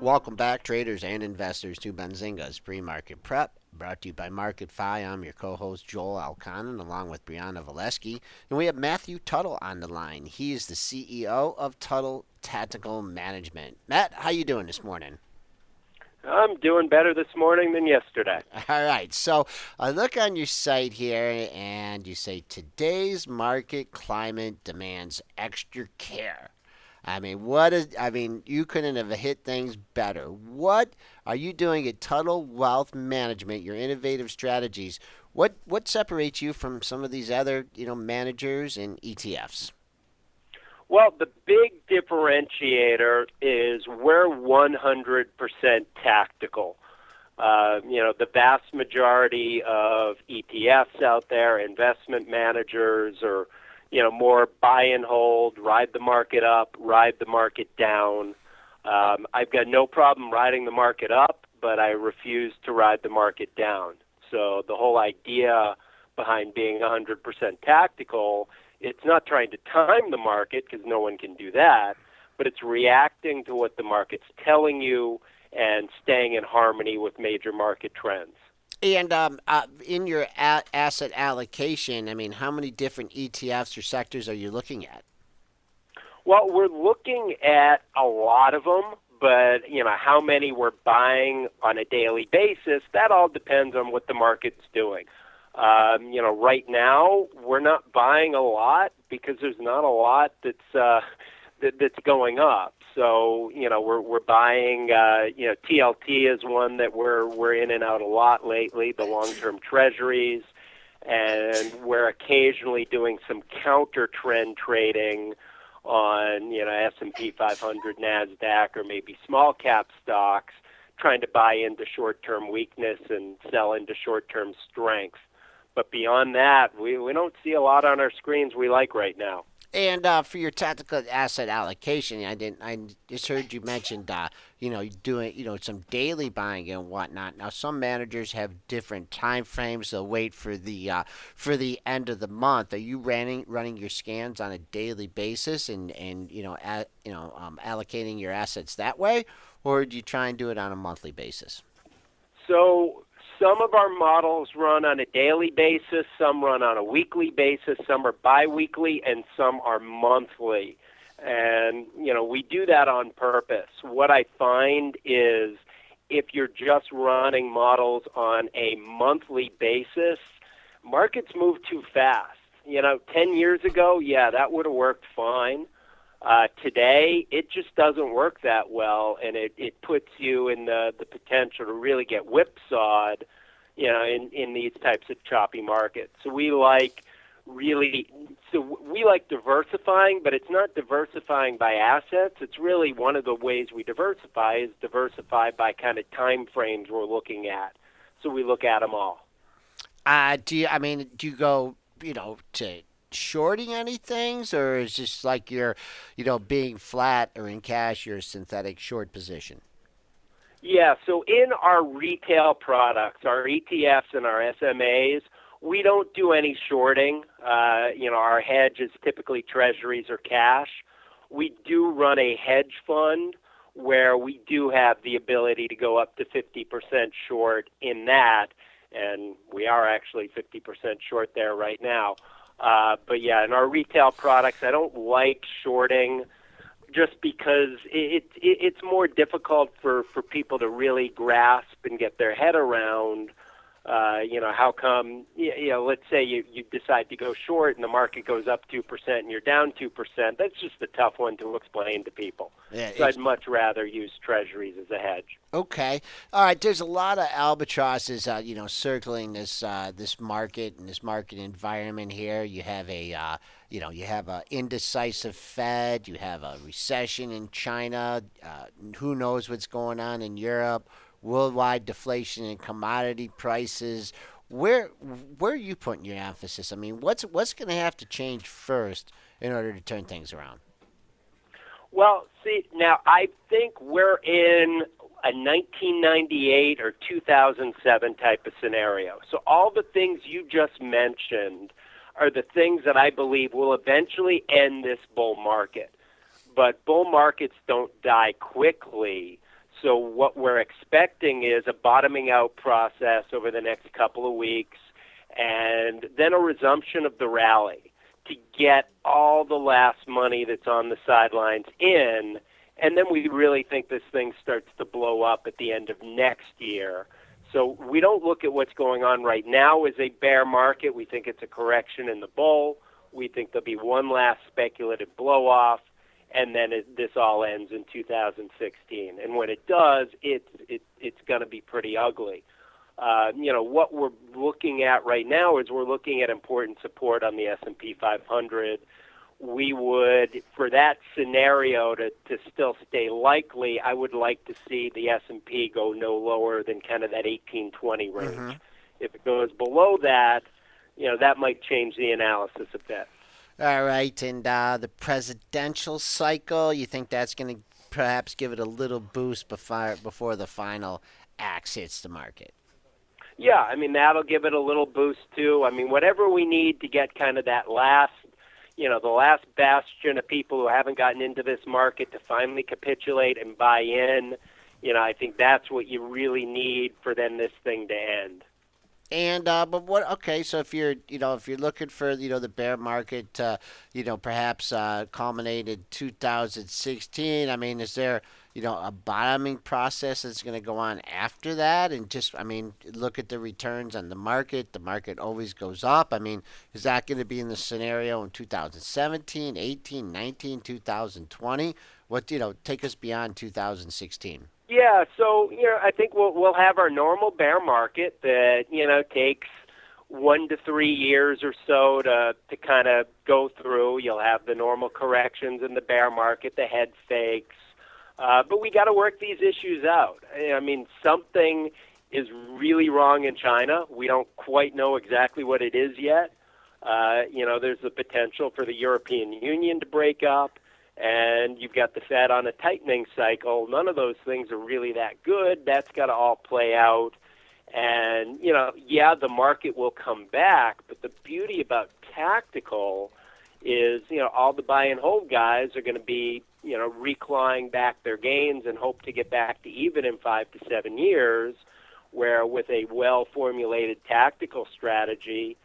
Welcome back, traders and investors, to Benzinga's pre-market prep, brought to you by MarketFi. I'm your co-host Joel Alconin, along with Brianna Valesky, and we have Matthew Tuttle on the line. He is the CEO of Tuttle Tactical Management. Matt, how you doing this morning? I'm doing better this morning than yesterday. All right, so I look on your site here, and you say today's market climate demands extra care. You couldn't have hit things better. What are you doing at Tuttle Wealth Management, your innovative strategies? What separates you from some of these other, managers and ETFs? Well, the big differentiator is we're 100% tactical. The vast majority of ETFs out there, investment managers, or more buy and hold, ride the market up, ride the market down. I've got no problem riding the market up, but I refuse to ride the market down. So the whole idea behind being 100% tactical, it's not trying to time the market because no one can do that, but it's reacting to what the market's telling you and staying in harmony with major market trends. And in your asset allocation, how many different ETFs or sectors are you looking at? Well, we're looking at a lot of them, but how many we're buying on a daily basis, that all depends on what the market's doing. Right now we're not buying a lot because there's not a lot that's going up. So we're buying. TLT is one that we're in and out a lot lately. The long-term treasuries, and we're occasionally doing some countertrend trading on S&P 500, Nasdaq, or maybe small cap stocks, trying to buy into short-term weakness and sell into short-term strength. But beyond that, we don't see a lot on our screens we like right now. And for your tactical asset allocation, I just heard you mentioned, doing, some daily buying and whatnot. Now, some managers have different time frames. They'll wait for the end of the month. Are you running your scans on a daily basis and allocating your assets that way, or do you try and do it on a monthly basis? So some of our models run on a daily basis, some run on a weekly basis, some are biweekly, and some are monthly. And, we do that on purpose. What I find is if you're just running models on a monthly basis, markets move too fast. 10 years ago, yeah, that would have worked fine. Today, it just doesn't work that well, and it puts you in the potential to really get whipsawed, in these types of choppy markets. So we like diversifying, but it's not diversifying by assets. It's really one of the ways we diversify by kind of time frames we're looking at. So we look at them all. Do you go, to shorting any things, or is just like you're, being flat or in cash, you're a synthetic short position? Yeah, so in our retail products, our ETFs and our SMAs, we don't do any shorting. Our hedge is typically treasuries or cash. We do run a hedge fund where we do have the ability to go up to 50% short in that, and we are actually 50% short there right now. But yeah, in our retail products, I don't like shorting just because it's more difficult for people to really grasp and get their head around. How come, let's say you decide to go short and the market goes up 2% and you're down 2%. That's just a tough one to explain to people. Yeah, so I'd much rather use treasuries as a hedge. Okay. All right. There's a lot of albatrosses, circling this market and this market environment here. You have a indecisive Fed. You have a recession in China. Who knows what's going on in Europe? Worldwide deflation in commodity prices. Where are you putting your emphasis? What's going to have to change first in order to turn things around? Well, see, now I think we're in a 1998 or 2007 type of scenario. So all the things you just mentioned are the things that I believe will eventually end this bull market. But bull markets don't die quickly. So what we're expecting is a bottoming out process over the next couple of weeks, and then a resumption of the rally to get all the last money that's on the sidelines in, and then we really think this thing starts to blow up at the end of next year. So we don't look at what's going on right now as a bear market. We think it's a correction in the bull. We think there'll be one last speculative blow-off, and then this all ends in 2016. And when it does, it's going to be pretty ugly. What we're looking at right now is we're looking at important support on the S&P 500. We would, for that scenario to still stay likely, I would like to see the S&P go no lower than kind of that 1820 range. Mm-hmm. If it goes below that, that might change the analysis a bit. All right, and the presidential cycle, you think that's going to perhaps give it a little boost before the final axe hits the market? Yeah, I mean, that'll give it a little boost too. I mean, whatever we need to get kind of that last, the last bastion of people who haven't gotten into this market to finally capitulate and buy in, I think that's what you really need for then this thing to end. And but what? Okay, so if you're looking for the bear market to perhaps culminate in 2016, I mean, is there a bottoming process that's going to go on after that? And just, I mean, look at the returns on the market. The market always goes up. I mean, is that going to be in the scenario in 2017, 18, 19, 2020? What take us beyond 2016? Yeah, so I think we'll have our normal bear market that takes 1 to 3 years or so to kind of go through. You'll have the normal corrections in the bear market, the head fakes, but we got to work these issues out. I mean, something is really wrong in China. We don't quite know exactly what it is yet. There's the potential for the European Union to break up. And you've got the Fed on a tightening cycle. None of those things are really that good. That's got to all play out. And, the market will come back. But the beauty about tactical is, all the buy and hold guys are going to be, reclawing back their gains and hope to get back to even in 5 to 7 years, where with a well-formulated tactical strategy,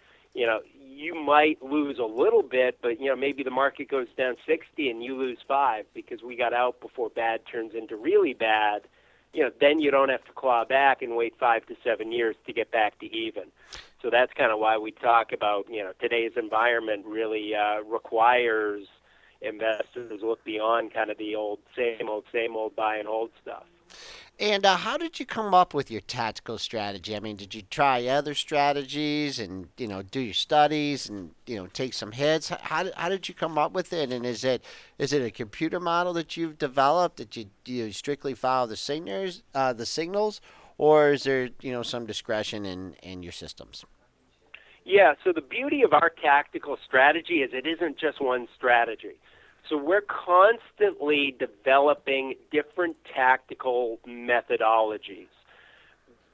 you might lose a little bit, but maybe the market goes down 60 and you lose 5 because we got out before bad turns into really bad. Then you don't have to claw back and wait 5 to 7 years to get back to even. So that's kind of why we talk about today's environment really requires investors to look beyond kind of the same old buy and hold stuff. And how did you come up with your tactical strategy? I mean, did you try other strategies and do your studies and take some hits? How did you come up with it? And is it a computer model that you've developed that you strictly follow the signals, or is there some discretion in your systems? Yeah. So the beauty of our tactical strategy is it isn't just one strategy. So we're constantly developing different tactical methodologies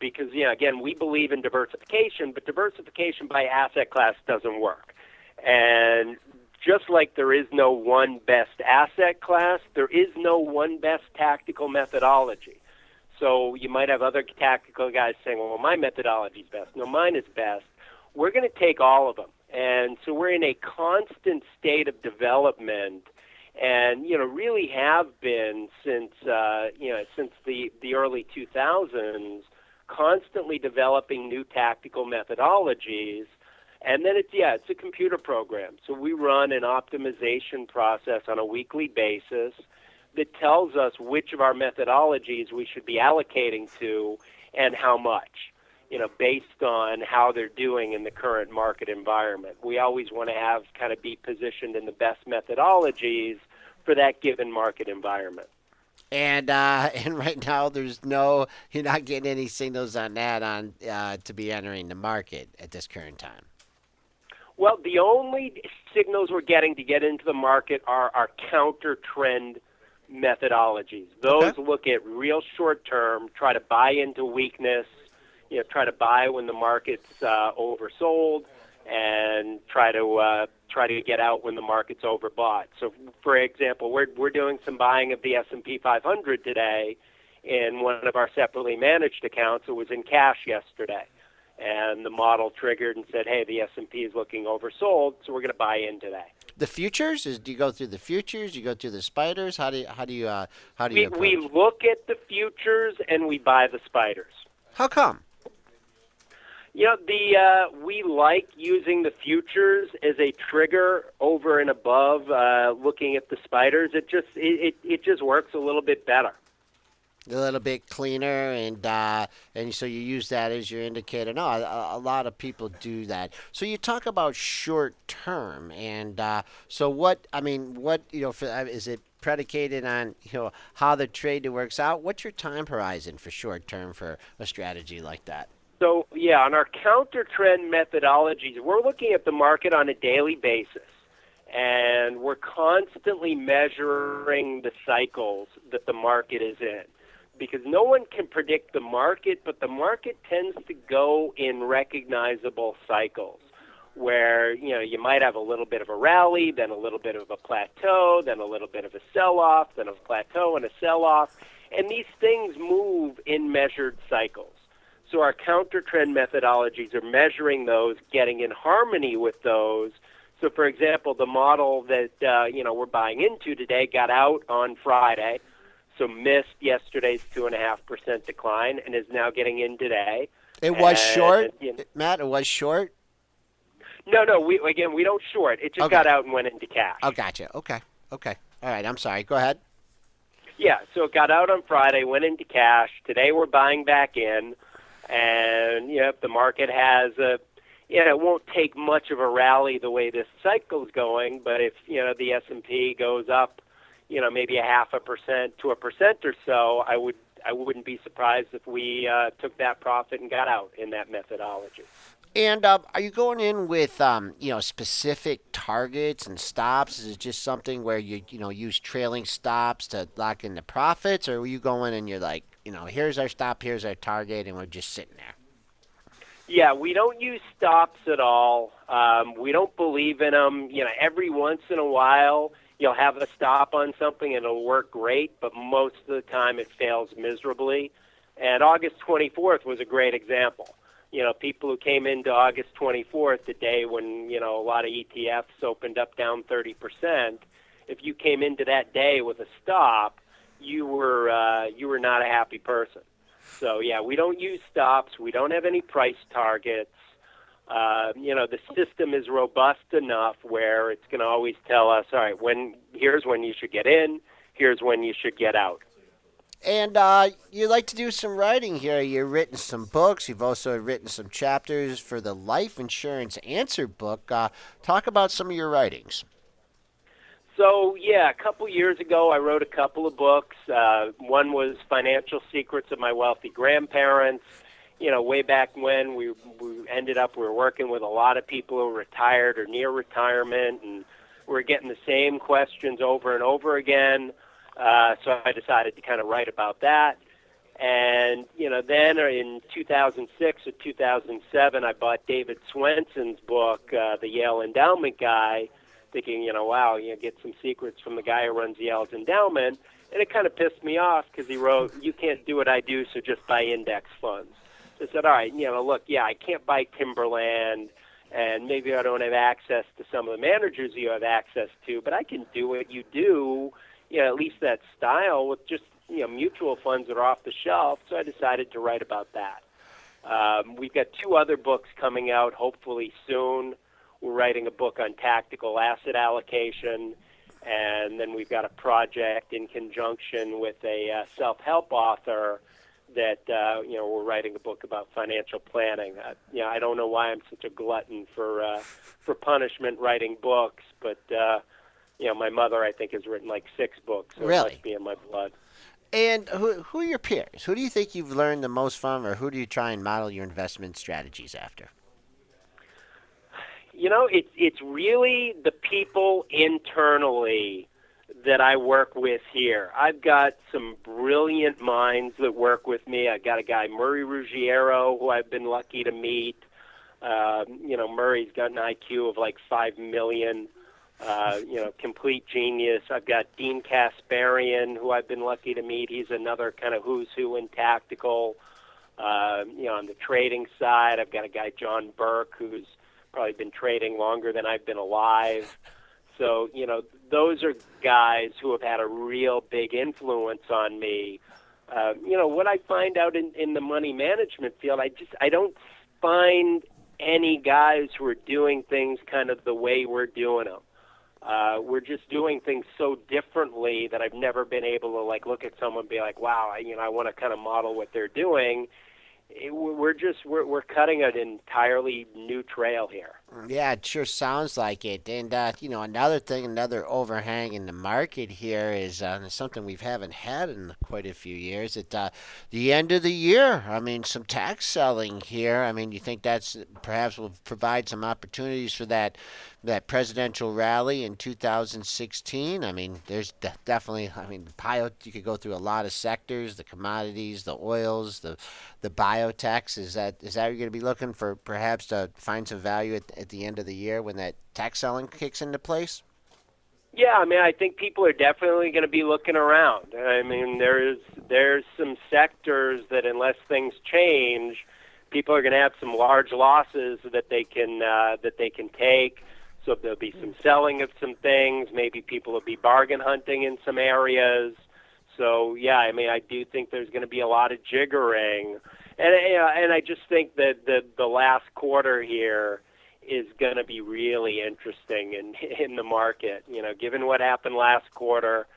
because, again, we believe in diversification, but diversification by asset class doesn't work. And just like there is no one best asset class, there is no one best tactical methodology. So you might have other tactical guys saying, well, my methodology is best. No, mine is best. We're going to take all of them. And so we're in a constant state of development and really have been since the early 2000s, constantly developing new tactical methodologies. And then it's a computer program. So we run an optimization process on a weekly basis that tells us which of our methodologies we should be allocating to and how much, based on how they're doing in the current market environment. We always want to be positioned in the best methodologies for that given market environment. And right now you're not getting any signals on that to be entering the market at this current time. Well, the only signals we're getting to get into the market are our countertrend methodologies. Those look at real short term, try to buy into weakness, try to buy when the market's oversold, and try to get out when the market's overbought. So, for example, we're doing some buying of the S&P 500 today, in one of our separately managed accounts. It was in cash yesterday. And the model triggered and said, hey, the S&P is looking oversold, so we're going to buy in today. The futures is do you go through the futures? Do you go through the spiders? How do you approach? We look at the futures and we buy the spiders. How come? You know, we like using the futures as a trigger over and above looking at the spiders. It just works a little bit better. A little bit cleaner, and so you use that as your indicator. No, a lot of people do that. So you talk about short term, and so what? I mean, what is it predicated on? How the trade works out. What's your time horizon for short term for a strategy like that? So yeah, on our countertrend methodologies, we're looking at the market on a daily basis, and we're constantly measuring the cycles that the market is in. Because no one can predict the market, but the market tends to go in recognizable cycles where, you might have a little bit of a rally, then a little bit of a plateau, then a little bit of a sell-off, then a plateau and a sell-off. And these things move in measured cycles. So our counter-trend methodologies are measuring those, getting in harmony with those. So, for example, the model that, we're buying into today got out on Friday. So missed yesterday's 2.5% decline and is now getting in today. It was short, Matt. It was short. No. We don't short. It just got out and went into cash. Oh, gotcha. Okay. All right. I'm sorry. Go ahead. Yeah. So it got out on Friday, went into cash. Today we're buying back in, and if the market has it won't take much of a rally the way this cycle's going. But if the S&P goes up, maybe 0.5% to 1% or so, I wouldn't be surprised if we took that profit and got out in that methodology. And are you going in with specific targets and stops? Is it just something where you use trailing stops to lock in the profits, or are you going and you're like, here's our stop, here's our target, and we're just sitting there? Yeah, we don't use stops at all. We don't believe in them. Every once in a while, you'll have a stop on something and it'll work great, but most of the time it fails miserably. And August 24th was a great example. People who came into August 24th, the day when, a lot of ETFs opened up down 30%, if you came into that day with a stop, you were not a happy person. So, yeah, we don't use stops. We don't have any price targets. The system is robust enough where it's going to always tell us, all right, here's when you should get in, here's when you should get out. And you like to do some writing here. You've written some books. You've also written some chapters for the Life Insurance Answer book. Talk about some of your writings. So, yeah, a couple years ago I wrote a couple of books. One was Financial Secrets of My Wealthy Grandparents. Way back when we were working with a lot of people who were retired or near retirement, and we were getting the same questions over and over again. So I decided to kind of write about that. And, then in 2006 or 2007, I bought David Swenson's book, The Yale Endowment Guy, thinking, wow, get some secrets from the guy who runs Yale's endowment. And it kind of pissed me off because he wrote, you can't do what I do, so just buy index funds. I said, all right, look, I can't buy Timberland, and maybe I don't have access to some of the managers you have access to, but I can do what you do, at least that style with just, mutual funds that are off the shelf. So I decided to write about that. We've got 2 other books coming out hopefully soon. We're writing a book on tactical asset allocation, and then we've got a project in conjunction with a self-help author that we're writing a book about financial planning. I don't know why I'm such a glutton for punishment writing books, but my mother I think has written like 6 books, so really? It must be in my blood. And who are your peers? Who do you think you've learned the most from, or who do you try and model your investment strategies after? It's really the people internally that I work with here. I've got some brilliant minds that work with me. I've got a guy, Murray Ruggiero, who I've been lucky to meet. Murray's got an IQ of like 5 million. Complete genius. I've got Dean Kasparian, who I've been lucky to meet. He's another kind of who's who in tactical. On the trading side, I've got a guy, John Burke, who's probably been trading longer than I've been alive. So, those are guys who have had a real big influence on me. What I find out in the money management field, I don't find any guys who are doing things kind of the way we're doing them. We're just doing things so differently that I've never been able to look at someone and be like, wow, I want to kind of model what they're doing. We're cutting an entirely new trail here. Yeah, it sure sounds like it. And another thing, another overhang in the market here is something we haven't had in quite a few years. At the end of the year, I mean, some tax selling here. I mean, you think that's perhaps will provide some opportunities for that presidential rally in 2016? I mean, there's definitely. I mean, you could go through a lot of sectors: the commodities, the oils, the biotechs. Is that you're going to be looking for perhaps to find some value at the end of the year when that tax selling kicks into place? Yeah, I mean, I think people are definitely going to be looking around. I mean, there's some sectors that unless things change, people are going to have some large losses that they can take. So there'll be some selling of some things. Maybe people will be bargain hunting in some areas. So yeah, I mean, I do think there's going to be a lot of jiggering, and I just think that the last quarter here is going to be really interesting in the market. Given what happened last quarter,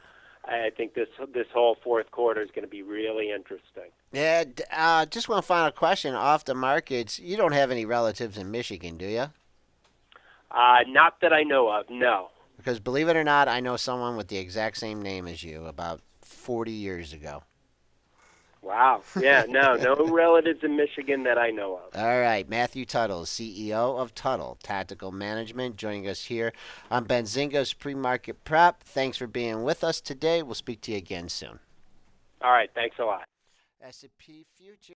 I think this whole fourth quarter is going to be really interesting. Yeah, just one final question off the markets. You don't have any relatives in Michigan, do you? Not that I know of, no. Because believe it or not, I know someone with the exact same name as you about 40 years ago. Wow. Yeah, no relatives in Michigan that I know of. All right, Matthew Tuttle, CEO of Tuttle Tactical Management, joining us here on Benzinga's Pre-Market Prep. Thanks for being with us today. We'll speak to you again soon. All right, thanks a lot. S&P Future.